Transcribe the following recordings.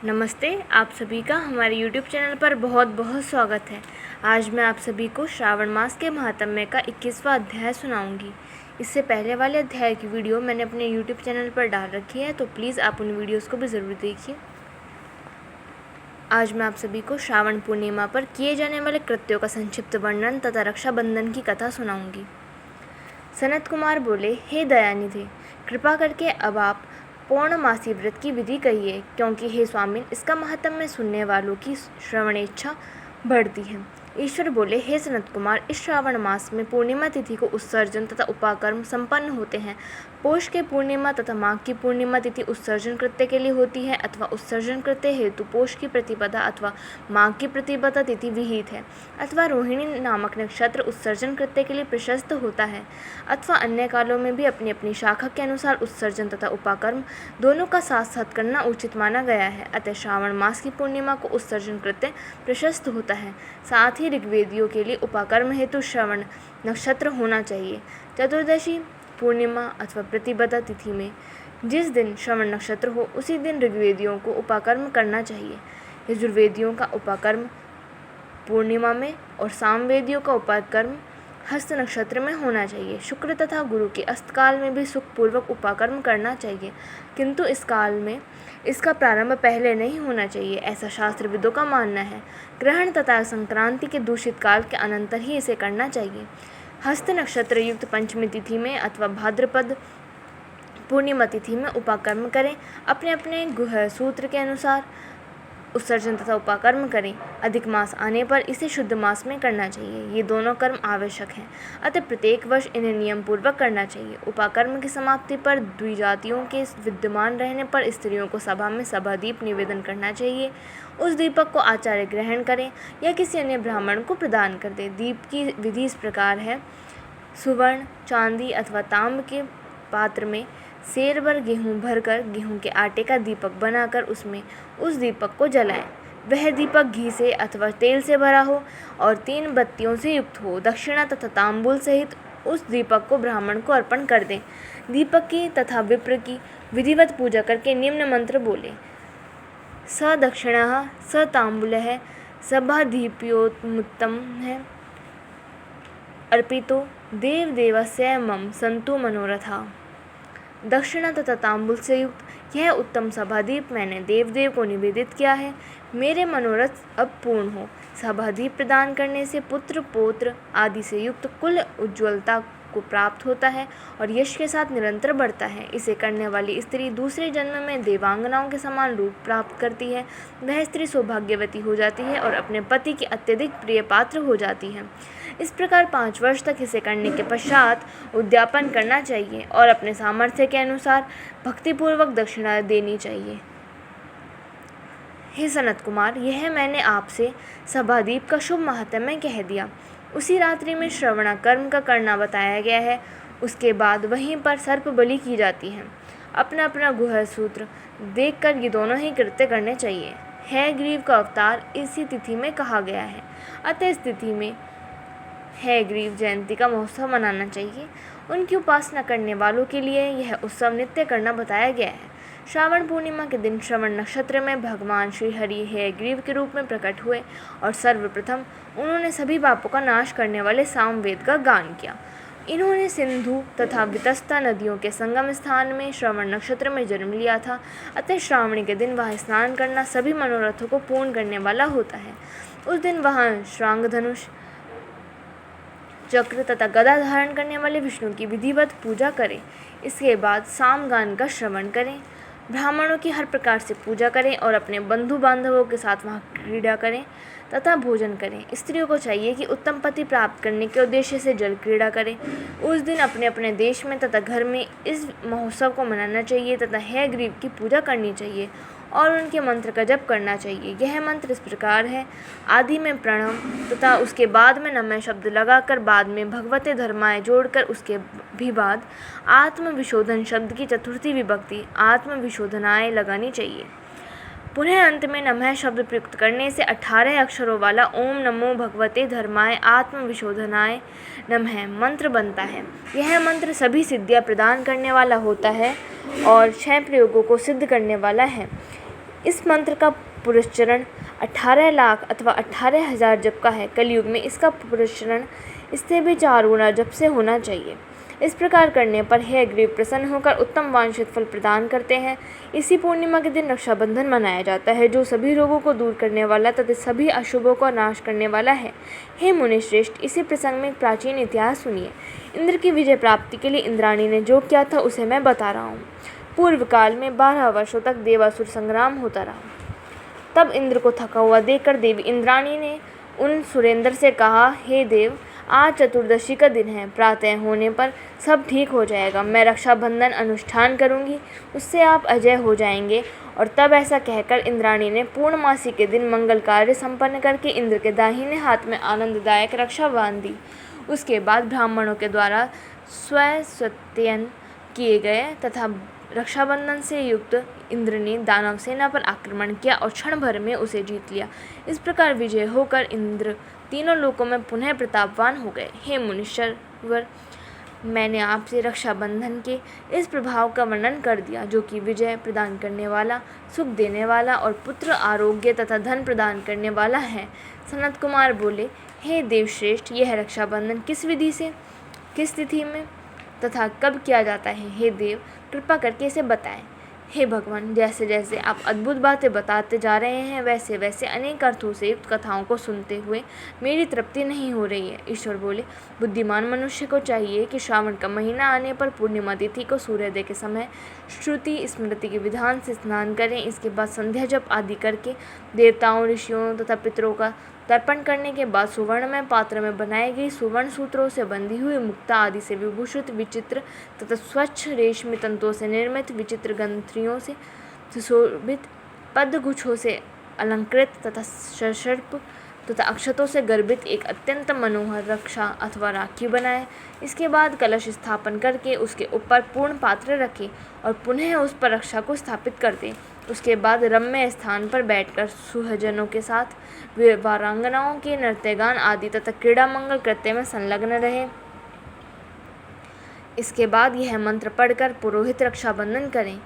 नमस्ते, आप सभी का हमारे YouTube चैनल पर बहुत बहुत स्वागत है। आज मैं आप सभी को श्रावण मास के महात्म्य का 21वां अध्याय सुनाऊंगी। इससे पहले वाले अध्याय की वीडियो मैंने अपने YouTube चैनल पर डाल रखी है, तो प्लीज़ आप उन वीडियोस को भी ज़रूर देखिए। आज मैं आप सभी को श्रावण पूर्णिमा पर किए जाने वाले कृत्यों का संक्षिप्त वर्णन तथा रक्षाबंधन की कथा सुनाऊंगी। सनत कुमार बोले, हे दयानिधि, कृपा करके अब आप पौर्णमासी व्रत की विधि कहिए, क्योंकि हे स्वामिन, इसका महात्म्य सुनने वालों की श्रवणेच्छा बढ़ती है। ईश्वर बोले, हे सनत कुमार, इस श्रावण मास में पूर्णिमा तिथि को उत्सर्जन तथा उपाकर्म संपन्न होते हैं। पोष के पूर्णिमा तथा माघ की पूर्णिमा तिथि उत्सर्जन कृत्य के लिए होती है, अथवा उत्सर्जन कृत्य हेतु पोष की प्रतिपदा अथवा माघ की प्रतिपदा तिथि विहित है, अथवा रोहिणी नामक नक्षत्र उत्सर्जन कृत्य के लिए प्रशस्त होता है, अथवा अन्य कालों में भी अपनी अपनी शाखा के अनुसार उत्सर्जन तथा उपाकर्म दोनों का साथ साथ करना उचित माना गया है। अतः श्रावण मास की पूर्णिमा को उत्सर्जन कृत्य प्रशस्त होता है। साथ ही ऋग्वेदियों के लिए उपाकर्म हेतु श्रवण नक्षत्र होना चाहिए। चतुर्दशी, पूर्णिमा अथवा प्रतिपदा तिथि में जिस दिन श्रवण नक्षत्र हो, उसी दिन ऋग्वेदियों को उपाकर्म करना चाहिए। यजुर्वेदियों का उपाकर्म पूर्णिमा में और सामवेदियों का उपाकर्म हस्त नक्षत्र में होना चाहिए। शुक्र तथा गुरु के अस्तकाल में भी सुखपूर्वक उपाकर्म करना चाहिए, किंतु इस काल में इसका प्रारंभ पहले नहीं होना चाहिए, ऐसा शास्त्रविदों का मानना है। ग्रहण तथा संक्रांति के दूषित काल के अनंतर ही इसे करना चाहिए। हस्त नक्षत्र युक्त पंचमी तिथि में अथवा भाद्रपद पूर्णिमा तिथि में उपाकर्म करें। अपने अपने गुह सूत्र के अनुसार उत्सर्जन तथा उपाकर्म करें। अधिक मास आने पर इसे शुद्ध मास में करना चाहिए। ये दोनों कर्म आवश्यक हैं, अतः प्रत्येक वर्ष इन्हें नियम पूर्वक करना चाहिए। उपाकर्म की समाप्ति पर द्विजातियों के विद्यमान रहने पर स्त्रियों को सभा में सभादीप निवेदन करना चाहिए। उस दीपक को आचार्य ग्रहण करें या किसी अन्य ब्राह्मण को प्रदान कर दे। दीप की विधि इस प्रकार है। सुवर्ण, चांदी अथवा तांब के पात्र में सेर भर गेहूँ भरकर गेहूँ के आटे का दीपक बनाकर उसमें उस दीपक को जलाएं। वह दीपक घी से अथवा तेल से भरा हो और 3 बत्तियों से युक्त हो। दक्षिणा तथा तांबूल सहित उस दीपक को ब्राह्मण को अर्पण कर दें। दीपक की तथा विप्र की विधिवत पूजा करके निम्न मंत्र बोले। स दक्षिणः स तांबूलः सभादीप्योत्तम है अर्पितो देवदेवस्य मम सन्तु मनोरथा। दक्षिणा तथा तांबूल से युक्त यह उत्तम सभादीप मैंने देवदेव को निवेदित किया है। मेरे मनोरथ अब पूर्ण हो। सभादीप प्रदान करने से पुत्र पौत्र आदि से युक्त कुल उज्ज्वलता को प्राप्त होता है और यश के साथ निरंतर बढ़ता है। इसे करने वाली स्त्री दूसरे जन्म में देवांगनाओं के समान रूप प्राप्त करती है। वह स्त्री सौभाग्यवती हो जाती है और अपने पति की अत्यधिक प्रिय पात्र हो जाती है। इस प्रकार 5 वर्ष तक इसे करने के पश्चात उद्यापन करना चाहिए और अपने सामर्थ्य के अनुसार भक्तिपूर्वक दक्षिणा देनी चाहिए। हे सनत कुमार, यह मैंने आपसे सभादीप का शुभ महात्म्य कह दिया। उसी रात्रि में श्रवण कर्म का करना बताया गया है। उसके बाद वहीं पर सर्प बलि की जाती है। अपना अपना गुह सूत्र देखकर ये दोनों ही कृत्य करने चाहिए। हयग्रीव का अवतार इसी तिथि में कहा गया है, अतः इस तिथि में हयग्रीव जयंती का महोत्सव मनाना चाहिए। उनकी उपासना करने वालों के लिए यह उत्सव नित्य करना बताया गया है। श्रावण पूर्णिमा के दिन श्रवण नक्षत्र में भगवान श्री हरि हयग्रीव के रूप में प्रकट हुए और सर्वप्रथम उन्होंने सभी पापों का नाश करने वाले सामवेद का गान किया। इन्होंने सिंधु तथा वितस्ता नदियों के संगम स्थान में श्रवण नक्षत्र में जन्म लिया था, अतः श्रावणी के दिन वहाँ स्नान करना सभी मनोरथों को पूर्ण करने वाला होता है। उस दिन वहाँ श्रांग धनुष, चक्र तथा गदा धारण करने वाले विष्णु की विधिवत पूजा करें। इसके बाद सामगान का श्रवण करें, ब्राह्मणों की हर प्रकार से पूजा करें और अपने बंधु बांधवों के साथ वहाँ क्रीड़ा करें तथा भोजन करें। स्त्रियों को चाहिए कि उत्तम पति प्राप्त करने के उद्देश्य से जल क्रीड़ा करें। उस दिन अपने अपने देश में तथा घर में इस महोत्सव को मनाना चाहिए तथा हयग्रीव की पूजा करनी चाहिए और उनके मंत्र का जप करना चाहिए। यह मंत्र इस प्रकार है। आदि में प्रणव तथा उसके बाद में नमः शब्द लगाकर बाद में भगवते धर्माय जोड़कर उसके भी बाद आत्मविशोधन शब्द की चतुर्थी विभक्ति आत्मविशोधनाय लगानी चाहिए। पुनः अंत में नमः शब्द प्रयुक्त करने से 18 अक्षरों वाला ओम नमो भगवते धर्माय आत्मविशोधनाय नमः मंत्र बनता है। यह मंत्र सभी सिद्धियां प्रदान करने वाला होता है और 6 प्रयोगों को सिद्ध करने वाला है। इस मंत्र का पुरस्चरण 18 लाख अथवा 18,000 जप का है। कलयुग में इसका पुरस्चरण इससे भी 4 गुना जप से होना चाहिए। इस प्रकार करने पर हे अग्रीव प्रसन्न होकर उत्तम वांछित फल प्रदान करते हैं। इसी पूर्णिमा के दिन रक्षाबंधन मनाया जाता है, जो सभी रोगों को दूर करने वाला तथा सभी अशुभों का नाश करने वाला है। हे मुनिश्रेष्ठ, इसी प्रसंग में एक प्राचीन इतिहास सुनिए। इंद्र की विजय प्राप्ति के लिए इंद्राणी ने जो किया था उसे मैं बता रहा हूँ। पूर्व काल में 12 वर्षों तक देवासुर संग्राम होता रहा। तब इंद्र को थका हुआ देखकर देवी इंद्राणी ने उन सुरेंद्र से कहा, हे देव, आज चतुर्दशी का दिन है, प्रातः होने पर सब ठीक हो जाएगा। मैं रक्षाबंधन अनुष्ठान करूंगी, उससे आप अजय हो जाएंगे। और तब ऐसा कहकर इंद्राणी ने पूर्णमासी के दिन मंगल कार्य संपन्न करके इंद्र के दाहिने हाथ में आनंददायक रक्षा बांध दी। उसके बाद ब्राह्मणों के द्वारा स्वयं किए गए तथा रक्षाबंधन से युक्त इंद्र ने दानव सेना पर आक्रमण किया और क्षण भर में उसे जीत लिया। इस प्रकार विजय होकर इंद्र तीनों लोकों में पुनः प्रतापवान हो गए। हे मुनीश्वर, मैंने आपसे रक्षाबंधन के इस प्रभाव का वर्णन कर दिया, जो कि विजय प्रदान करने वाला, सुख देने वाला और पुत्र, आरोग्य तथा धन प्रदान करने वाला है। सनत कुमार बोले, हे देवश्रेष्ठ, यह रक्षाबंधन किस विधि से, किस तिथि में तथा कब किया जाता है? हे देव, कृपा करके इसे बताएं। हे भगवान, जैसे जैसे आप अद्भुत बातें बताते जा रहे हैं, वैसे वैसे अनेक अर्थों से युक्त कथाओं को सुनते हुए मेरी तृप्ति नहीं हो रही है। ईश्वर बोले, बुद्धिमान मनुष्य को चाहिए कि श्रावण का महीना आने पर पूर्णिमा तिथि को सूर्योदय के समय श्रुति स्मृति के विधान से स्नान करें। इसके बाद संध्या जप आदि करके देवताओं, ऋषियों तथा पितरों का तर्पण करने के बाद सुवर्णमय पात्र में बनाई गई सुवर्ण सूत्रों से बंधी हुई मुक्ता आदि से विभूषित विचित्र तथा स्वच्छ रेशमी तंतुओं से निर्मित विचित्र ग्रंथियों से सुशोभित पद्मगुच्छों से अलंकृत तथा सर्प तथा अक्षतों से गर्भित एक अत्यंत मनोहर रक्षा अथवा राखी बनाए। इसके बाद कलश स्थापन करके उसके ऊपर पूर्ण पात्र रखें और पुनः उस पर रक्षा को स्थापित कर दें। उसके बाद रम्य स्थान पर बैठकर सुहजनों के साथ वारांगनाओं के नृत्यगान आदि तथा क्रीड़ा मंगल कृत्य में संलग्न रहे। इसके बाद यह मंत्र पढ़कर पुरोहित रक्षाबंधन करें।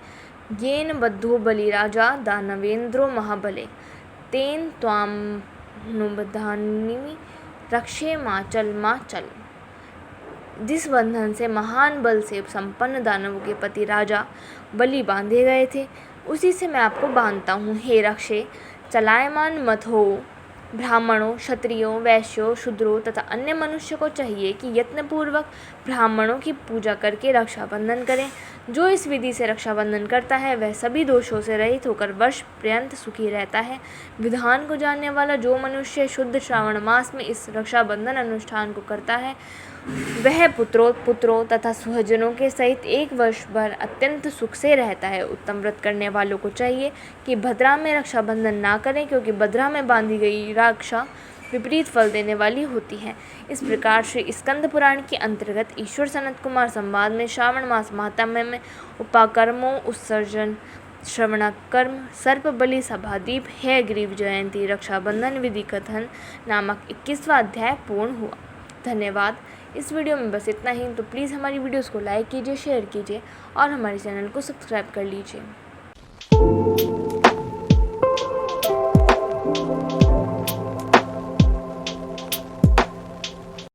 येन बद्धो बलिराजा दानवेंद्रो महाबले तेन त्वामनुबधानि रक्षे माचल माचल। जिस बंधन से महान बल से संपन्न दानवों के पति राजा बलि बांधे गए थे, उसी से मैं आपको बांधता हूँ। हे रक्षे, चलायमान मत हो। ब्राह्मणों, क्षत्रियों, वैश्यों, शूद्रों तथा अन्य मनुष्य को चाहिए कि यत्नपूर्वक ब्राह्मणों की पूजा करके रक्षाबंधन करें। जो इस विधि से रक्षाबंधन करता है वह सभी दोषों से रहित होकर वर्ष पर्यंत सुखी रहता है। विधान को जानने वाला जो मनुष्य शुद्ध श्रावण मास में इस रक्षाबंधन अनुष्ठान को करता है, वह पुत्रों तथा सुहजनों के सहित 1 वर्ष भर अत्यंत सुख से रहता है। उत्तम व्रत करने वालों को चाहिए कि भद्रा में रक्षाबंधन ना करें, क्योंकि भद्रा में बांधी गई रक्षा विपरीत फल देने वाली होती है। इस प्रकार श्री स्कंद पुराण के अंतर्गत ईश्वर सनत कुमार संवाद में श्रावण मास महात्म्य में उपाकर्मों, उत्सर्जन, श्रवणकर्म, सर्प बलि, सभादीप, हे ग्रीव जयंती, रक्षाबंधन विधि कथन नामक 21वां अध्याय पूर्ण हुआ। धन्यवाद। इस वीडियो में बस इतना ही। तो प्लीज़ हमारी वीडियोस को लाइक कीजिए, शेयर कीजिए और हमारे चैनल को सब्सक्राइब कर लीजिए।